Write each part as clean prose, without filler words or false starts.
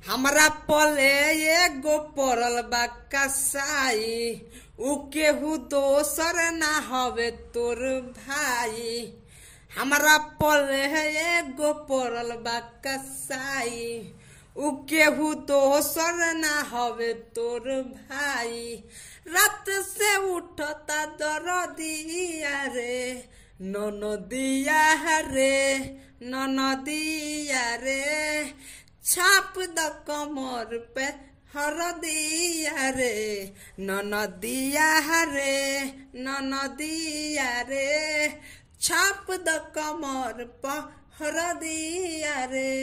हमरा पले एगो पड़ल बा कसाई, उ केहू दोसर ना हवे तोर भाई। हमरा पले एगो पड़ल बा कसाई, उ केहू दोसर ना हवे तोर भाई। रात से उठता दरदिया रे, ननदिया रे, ननदिया रे, छाप द कमर पे हरदिया रे, ननदिया रे, ननदिया रे, छाप द कमर पे हरदिया रे।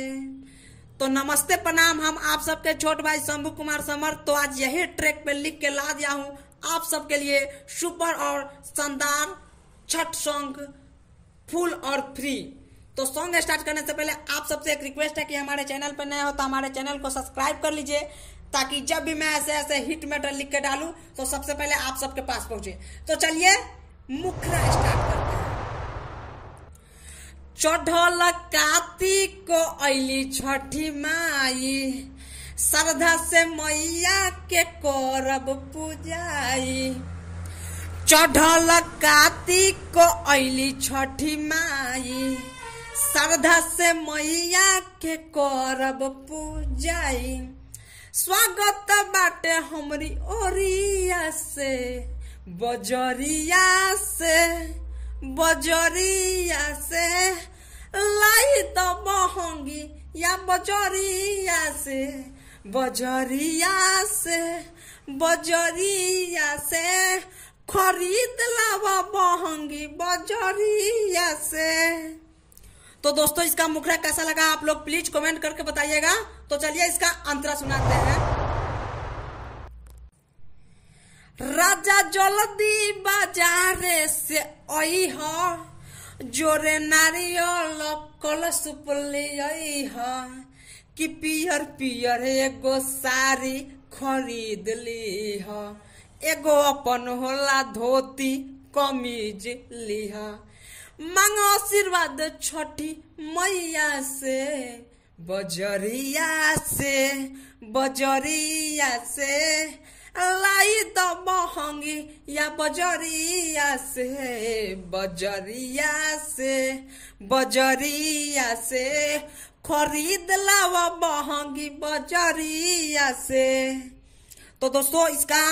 तो नमस्ते प्रणाम, हम आप सबके छोट भाई शंभू कुमार समर। तो आज यही ट्रैक पे लिख के ला दिया हूँ आप सबके लिए सुपर और शानदार छठ सॉन्ग फुल और फ्री। तो सॉन्ग स्टार्ट करने से पहले आप सबसे एक रिक्वेस्ट है कि हमारे चैनल पर नए हो तो हमारे चैनल को सब्सक्राइब कर लीजिए, ताकि जब भी मैं ऐसे ऐसे हिट मैटर लिख के डालूं तो सबसे पहले आप सबके पास पहुंचे। तो चलिए मुखरा स्टार्ट करते हैं। चढ़ल कार्तिक को अली छठी माई, श्रद्धा से मैया के करब पूजाई। चढ़ल कार्तिक को अली छठी माई, श्रद्धा से मैया के करब पूजाई। स्वागत बाटे हमरी ओरिया से, बजरिया से, बजरिया से, लाई तो बहंगी या बजरिया से, बजरिया से, बजरिया से, खरीद लावा बहंगी बजरिया से। तो दोस्तों इसका मुखड़ा कैसा लगा आप लोग प्लीज कमेंट करके बताइएगा। तो चलिए इसका अंतरा सुनाते हैं। राजा जल्दी बाजारे से आई हो, जोरे नारियल कलश आई हो, कि पियर पियर एगो साड़ी खरीद ली हो, एगो अपन होला धोती कमीज लिहा। मांगो आशीर्वाद छठी मैया से, बजरिया से, बजरिया से, लाई तो बहंगी या बजरिया से, बजरिया से, बजरिया से, खरीद लावा बहंगी बजरिया से। तो दोस्तों इसका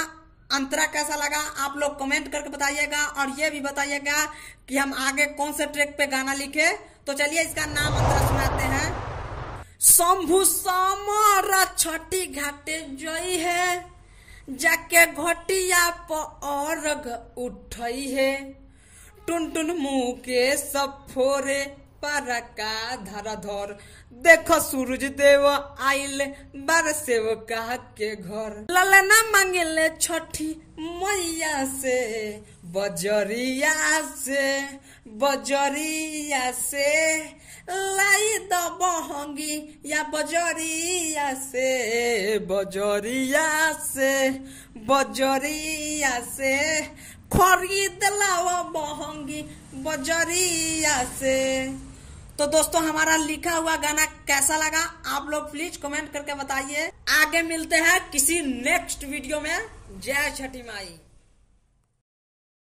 अंतरा कैसा लगा आप लोग कमेंट करके बताइएगा, और ये भी बताइएगा कि हम आगे कौन से ट्रैक पे गाना लिखे। तो चलिए इसका नाम अंतरा सुनाते हैं। शंभू समर छठी घाटे जई है, जाके घटिया पर अर्घ उठई है, टुन टुन मुँह के सब फोरे पर का धराधर, देखो सूरज देव आइल बरसेव का के घर। ललना मांगले छठी मैया से, बजरिया से, बजरिया से, लाई दो बहंगी या बजरिया से, बजरिया से, बजरिया से, खरीद लावा बहंगी बजरिया से। तो दोस्तों हमारा लिखा हुआ गाना कैसा लगा आप लोग प्लीज कमेंट करके बताइए। आगे मिलते हैं किसी नेक्स्ट वीडियो में। जय छठी माई।